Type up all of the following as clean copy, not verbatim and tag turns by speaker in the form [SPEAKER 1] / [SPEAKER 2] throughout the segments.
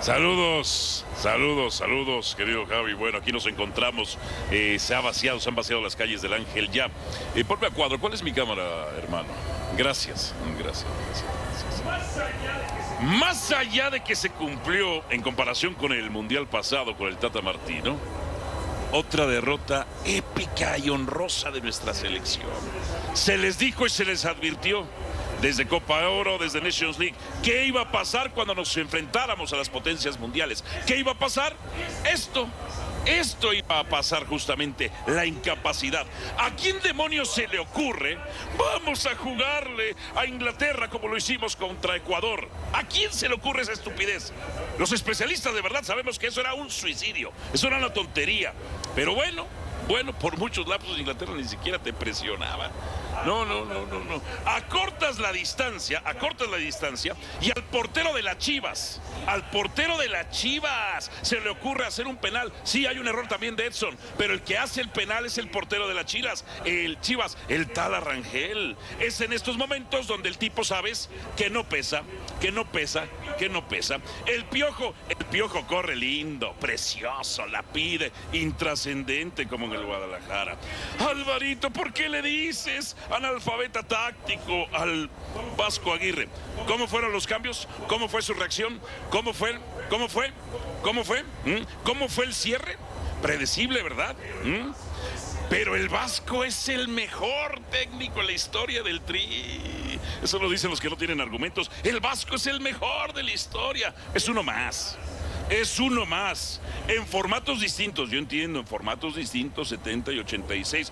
[SPEAKER 1] Saludos, saludos, querido Javi. Bueno, aquí nos encontramos. Se han vaciado las calles del Ángel ya. Ponme a cuadro, ¿cuál es mi cámara, hermano? Gracias. Más allá de que se cumplió en comparación con el Mundial pasado, con el Tata Martino, otra derrota épica y honrosa de nuestra selección. Se les dijo y se les advirtió desde Copa Oro, desde Nations League, ¿qué iba a pasar cuando nos enfrentáramos a las potencias mundiales? ¿Qué iba a pasar? Esto iba a pasar justamente, la incapacidad. ¿A quién demonios se le ocurre? Vamos a jugarle a Inglaterra como lo hicimos contra Ecuador. ¿A quién se le ocurre esa estupidez? Los especialistas de verdad sabemos que eso era un suicidio, eso era una tontería. Pero bueno, por muchos lapsos Inglaterra ni siquiera te presionaba. No. Acortas la distancia y al portero de las Chivas se le ocurre hacer un penal. Sí, hay un error también de Edson, pero el que hace el penal es el portero de las Chivas, el tal Arrangel. Es en estos momentos donde el tipo sabes que no pesa. El Piojo corre lindo, precioso, la pide, intrascendente como en el Guadalajara. Alvarito, ¿por qué le dices analfabeta táctico al Vasco Aguirre? ¿Cómo fueron los cambios? ¿Cómo fue su reacción? ¿Cómo fue? ¿Cómo fue el cierre? Predecible, ¿verdad? Pero el Vasco es el mejor técnico en la historia del Tri. Eso lo dicen los que no tienen argumentos. El Vasco es el mejor de la historia. Es uno más. En formatos distintos, yo entiendo, en formatos distintos, 70 y 86.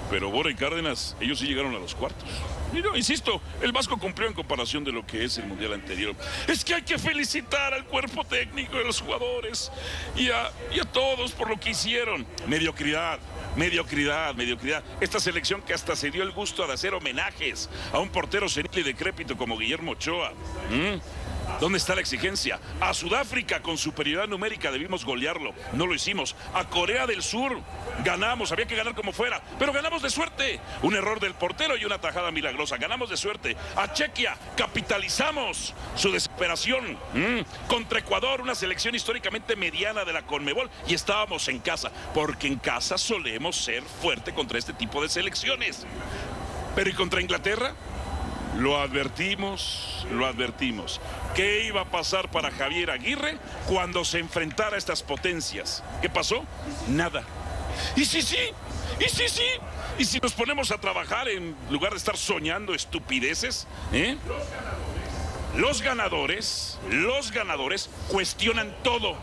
[SPEAKER 1] Pero Bora y Cárdenas, ellos sí llegaron a los cuartos. Mira, insisto, el Vasco cumplió en comparación de lo que es el Mundial anterior. Es que hay que felicitar al cuerpo técnico de los jugadores y a todos por lo que hicieron. Mediocridad. Esta selección que hasta se dio el gusto de hacer homenajes a un portero senil y decrépito como Guillermo Ochoa. ¿Dónde está la exigencia? A Sudáfrica con superioridad numérica debimos golearlo, no lo hicimos. A Corea del Sur ganamos, había que ganar como fuera, pero ganamos de suerte. Un error del portero y una tajada milagrosa, ganamos de suerte. A Chequia capitalizamos su desesperación. Contra Ecuador, una selección históricamente mediana de la Conmebol, y estábamos en casa, porque en casa solemos ser fuerte contra este tipo de selecciones. Pero ¿y contra Inglaterra? Lo advertimos. ¿Qué iba a pasar para Javier Aguirre cuando se enfrentara a estas potencias? ¿Qué pasó? Nada. ¿Y sí? ¿Y si nos ponemos a trabajar en lugar de estar soñando estupideces? Los ganadores cuestionan todo,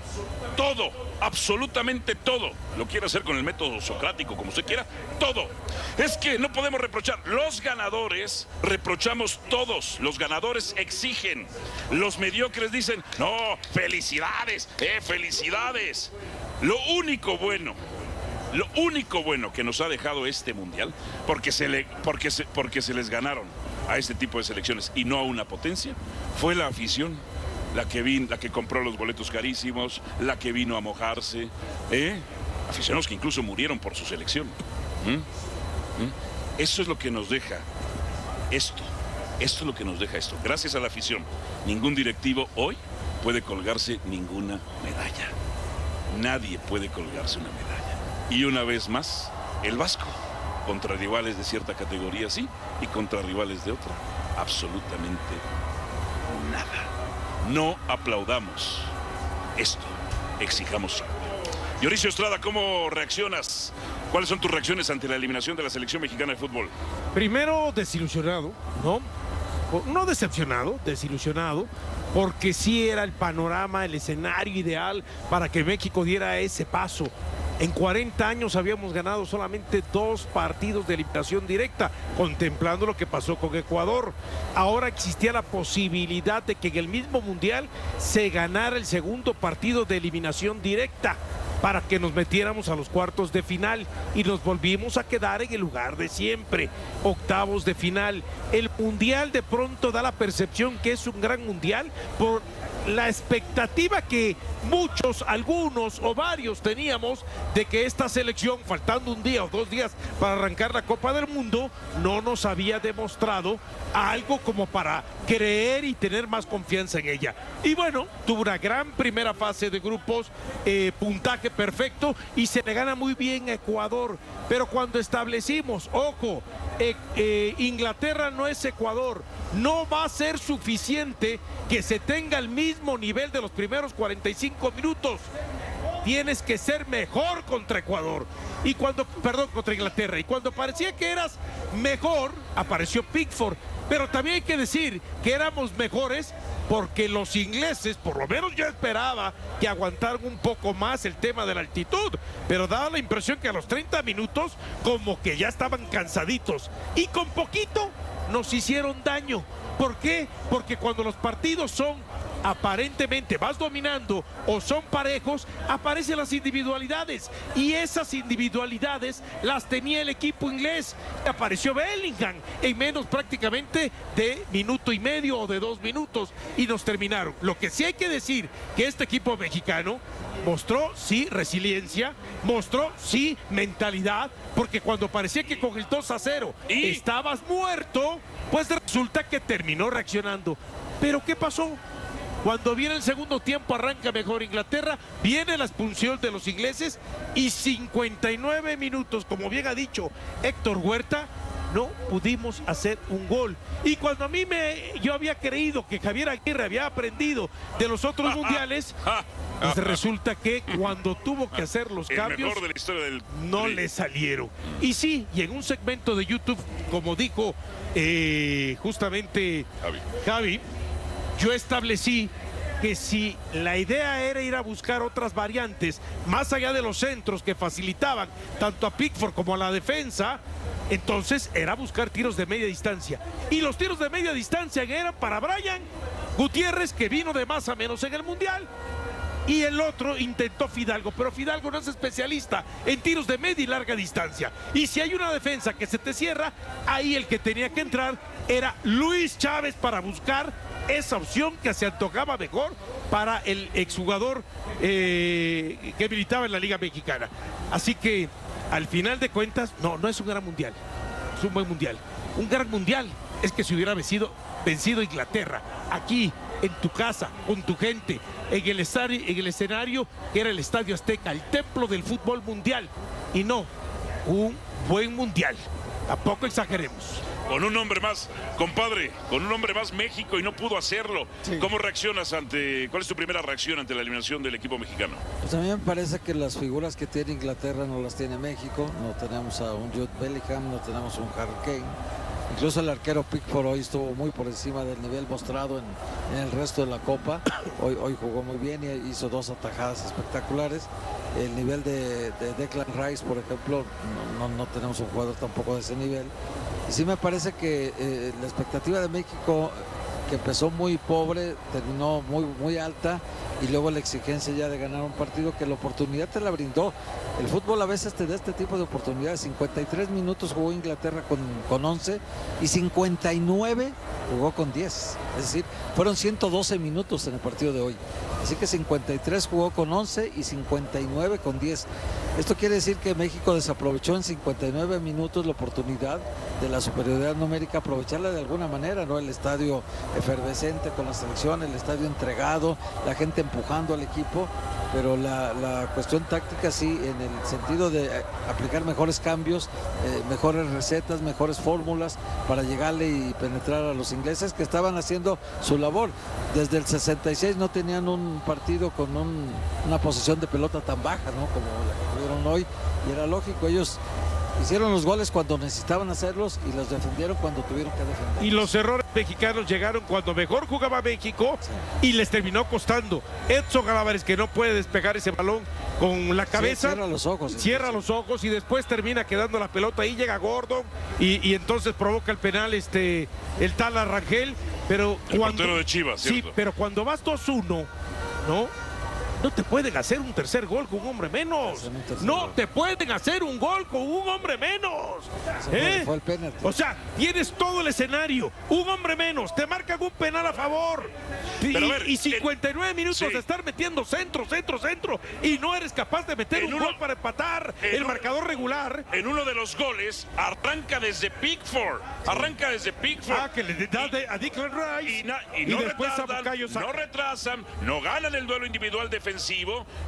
[SPEAKER 1] absolutamente todo. Lo quiere hacer con el método socrático, como usted quiera, todo. Es que no podemos reprochar. Los ganadores reprochamos todos. Los ganadores exigen. Los mediocres dicen, no, felicidades. Lo único bueno que nos ha dejado este mundial, porque se les ganaron a este tipo de selecciones y no a una potencia, fue la afición, la que compró los boletos carísimos, la que vino a mojarse, aficionados que incluso murieron por su selección. Eso es lo que nos deja esto. Esto es lo que nos deja esto. Gracias a la afición, ningún directivo hoy puede colgarse ninguna medalla. Nadie puede colgarse una medalla. Y una vez más, el Vasco, contra rivales de cierta categoría sí, y contra rivales de otra, absolutamente nada. No aplaudamos esto, exijamos. Dionisio Estrada, ¿cómo reaccionas? ¿Cuáles son tus reacciones ante la eliminación de la selección mexicana de fútbol?
[SPEAKER 2] Primero, desilusionado, ¿no? No decepcionado, desilusionado, porque sí era el panorama, el escenario ideal para que México diera ese paso. En 40 años habíamos ganado solamente 2 partidos de eliminación directa, contemplando lo que pasó con Ecuador. Ahora existía la posibilidad de que en el mismo Mundial se ganara el segundo partido de eliminación directa para que nos metiéramos a los cuartos de final, y nos volvimos a quedar en el lugar de siempre, octavos de final. El Mundial de pronto da la percepción que es un gran Mundial por la expectativa que muchos, algunos o varios teníamos de que esta selección, faltando un día o 2 días para arrancar la Copa del Mundo, no nos había demostrado algo como para creer y tener más confianza en ella. Y bueno, tuvo una gran primera fase de grupos, puntaje perfecto, y se le gana muy bien a Ecuador. Pero cuando establecimos, ojo, Inglaterra no es Ecuador, no va a ser suficiente que se tenga el mismo nivel de los primeros 45 minutos. Tienes que ser mejor contra Ecuador. Y cuando, perdón, contra Inglaterra. Y cuando parecía que eras mejor, apareció Pickford. Pero también hay que decir que éramos mejores porque los ingleses, por lo menos yo esperaba que aguantaran un poco más el tema de la altitud, pero daba la impresión que a los 30 minutos como que ya estaban cansaditos y con poquito nos hicieron daño. ¿Por qué? Porque cuando los partidos son aparentemente vas dominando o son parejos, aparecen las individualidades, y esas individualidades las tenía el equipo inglés. Apareció Bellingham en menos prácticamente de minuto y medio o de 2 minutos y nos terminaron. Lo que sí hay que decir que este equipo mexicano mostró sí resiliencia, mostró sí mentalidad, porque cuando parecía que con el 2-0 estabas muerto, pues resulta que terminó reaccionando. Pero ¿qué pasó? Cuando viene el segundo tiempo arranca mejor Inglaterra, viene la expulsión de los ingleses y 59 minutos, como bien ha dicho Héctor Huerta, no pudimos hacer un gol. Y cuando yo había creído que Javier Aguirre había aprendido de los otros mundiales, pues resulta que cuando tuvo que hacer los cambios,
[SPEAKER 1] mejor de la historia del
[SPEAKER 2] no le salieron. Y sí, y en un segmento de YouTube, como dijo justamente Javi, yo establecí que si la idea era ir a buscar otras variantes, más allá de los centros que facilitaban tanto a Pickford como a la defensa, entonces era buscar tiros de media distancia. Y los tiros de media distancia eran para Brian Gutiérrez, que vino de más a menos en el Mundial. Y el otro intentó Fidalgo, pero Fidalgo no es especialista en tiros de media y larga distancia. Y si hay una defensa que se te cierra, ahí el que tenía que entrar era Luis Chávez para buscar esa opción que se antojaba mejor para el exjugador que militaba en la Liga Mexicana. Así que al final de cuentas, no es un gran mundial, es un buen mundial. Un gran mundial es que se hubiera vencido Inglaterra aquí en tu casa, con tu gente, en el escenario que era el Estadio Azteca, el templo del fútbol mundial, y no un buen mundial. Tampoco exageremos.
[SPEAKER 1] Con un hombre más, compadre, con un hombre más México y no pudo hacerlo. Sí. ¿Cómo reaccionas cuál es tu primera reacción ante la eliminación del equipo mexicano?
[SPEAKER 3] Pues a mí me parece que las figuras que tiene Inglaterra no las tiene México. No tenemos a un Jude Bellingham, no tenemos a un Harry Kane. Incluso el arquero Pickford hoy estuvo muy por encima del nivel mostrado en el resto de la Copa. Hoy jugó muy bien y hizo 2 atajadas espectaculares. El nivel de Declan Rice, por ejemplo, no tenemos un jugador tampoco de ese nivel. Y sí me parece que la expectativa de México, que empezó muy pobre, terminó muy alta, y luego la exigencia ya de ganar un partido que la oportunidad te la brindó. El fútbol a veces te da este tipo de oportunidades. 53 minutos jugó Inglaterra con 11 y 59 jugó con 10. Es decir, fueron 112 minutos en el partido de hoy. Así que 53 jugó con 11 y 59 con 10. Esto quiere decir que México desaprovechó en 59 minutos la oportunidad de la superioridad numérica, aprovecharla de alguna manera, ¿no? El estadio efervescente con la selección, el estadio entregado, la gente empujando al equipo, pero la cuestión táctica sí, en el sentido de aplicar mejores cambios, mejores recetas, mejores fórmulas para llegarle y penetrar a los ingleses, que estaban haciendo su labor. Desde el 66 no tenían un partido con una posesión de pelota tan baja, ¿no? Como la que tuvieron hoy, y era lógico, ellos hicieron los goles cuando necesitaban hacerlos y los defendieron cuando tuvieron que defender.
[SPEAKER 2] Y los errores mexicanos llegaron cuando mejor jugaba México, sí, y les terminó costando. Edson Álvarez, que no puede despegar ese balón con la cabeza,
[SPEAKER 3] sí, cierra
[SPEAKER 2] los ojos y después termina quedando la pelota. Ahí llega Gordon y entonces provoca el penal el tal Rangel. Pero
[SPEAKER 1] el portero de Chivas, ¿cierto?
[SPEAKER 2] Sí, pero cuando vas 2-1, ¿no? No te pueden hacer un tercer gol con un hombre menos. No te pueden hacer un gol con un hombre menos.
[SPEAKER 3] Fue el penalti.
[SPEAKER 2] O sea, tienes todo el escenario. Un hombre menos. Te marcan un penal a favor.
[SPEAKER 1] Pero a ver,
[SPEAKER 2] y 59 minutos
[SPEAKER 1] sí.
[SPEAKER 2] de estar metiendo centro. Y no eres capaz de meter un gol para empatar el marcador regular.
[SPEAKER 1] En uno de los goles arranca desde Pickford. Arranca desde Pickford.
[SPEAKER 2] Ah, que le da a Declan Rice.
[SPEAKER 1] Y no
[SPEAKER 2] después a
[SPEAKER 1] retardan,
[SPEAKER 2] Bukayo Saka.
[SPEAKER 1] no retrasan, no ganan el duelo individual defensivo.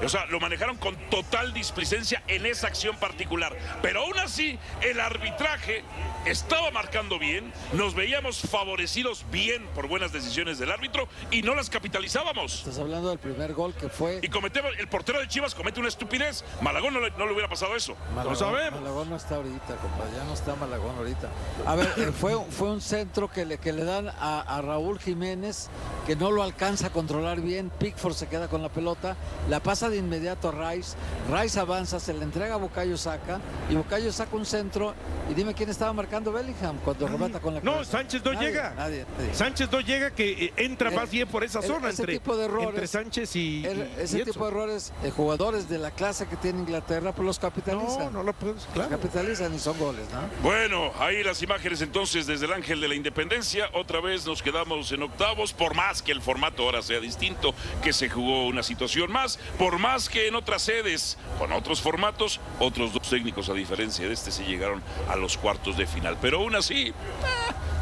[SPEAKER 1] O sea, lo manejaron con total displicencia en esa acción particular. Pero aún así, el arbitraje estaba marcando bien. Nos veíamos favorecidos bien por buenas decisiones del árbitro y no las capitalizábamos.
[SPEAKER 3] Estás hablando del primer gol que fue...
[SPEAKER 1] Y el portero de Chivas comete una estupidez. Malagón no le hubiera pasado eso.
[SPEAKER 2] Lo sabemos.
[SPEAKER 3] Malagón no está ahorita, compadre. Ya no está Malagón ahorita. A ver, fue un centro que le dan a Raúl Jiménez, que no lo alcanza a controlar bien. Pickford se queda con la pelota, la pasa de inmediato a Rice. Rice avanza, se le entrega a Bukayo Saka, y Bukayo saca un centro. Y dime quién estaba marcando Bellingham cuando remata con la cabeza.
[SPEAKER 2] No, Sánchez no llega.
[SPEAKER 3] Nadie.
[SPEAKER 2] Sánchez no llega, que entra más bien por esa zona
[SPEAKER 3] ese tipo de errores,
[SPEAKER 2] entre Sánchez y
[SPEAKER 3] ese tipo de errores, jugadores de la clase que tiene Inglaterra, pues los capitalizan.
[SPEAKER 2] No lo puedes, claro.
[SPEAKER 3] Capitalizan y son goles, ¿no?
[SPEAKER 1] Bueno, ahí las imágenes entonces desde el Ángel de la Independencia. Otra vez nos quedamos en octavos, por más que el formato ahora sea distinto, que se jugó una situación más, por más que en otras sedes, con otros formatos, otros dos técnicos a diferencia de este se llegaron a los cuartos de final. Pero aún así,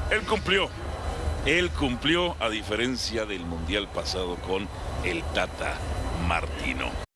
[SPEAKER 1] él cumplió. Él cumplió a diferencia del Mundial pasado con el Tata Martino.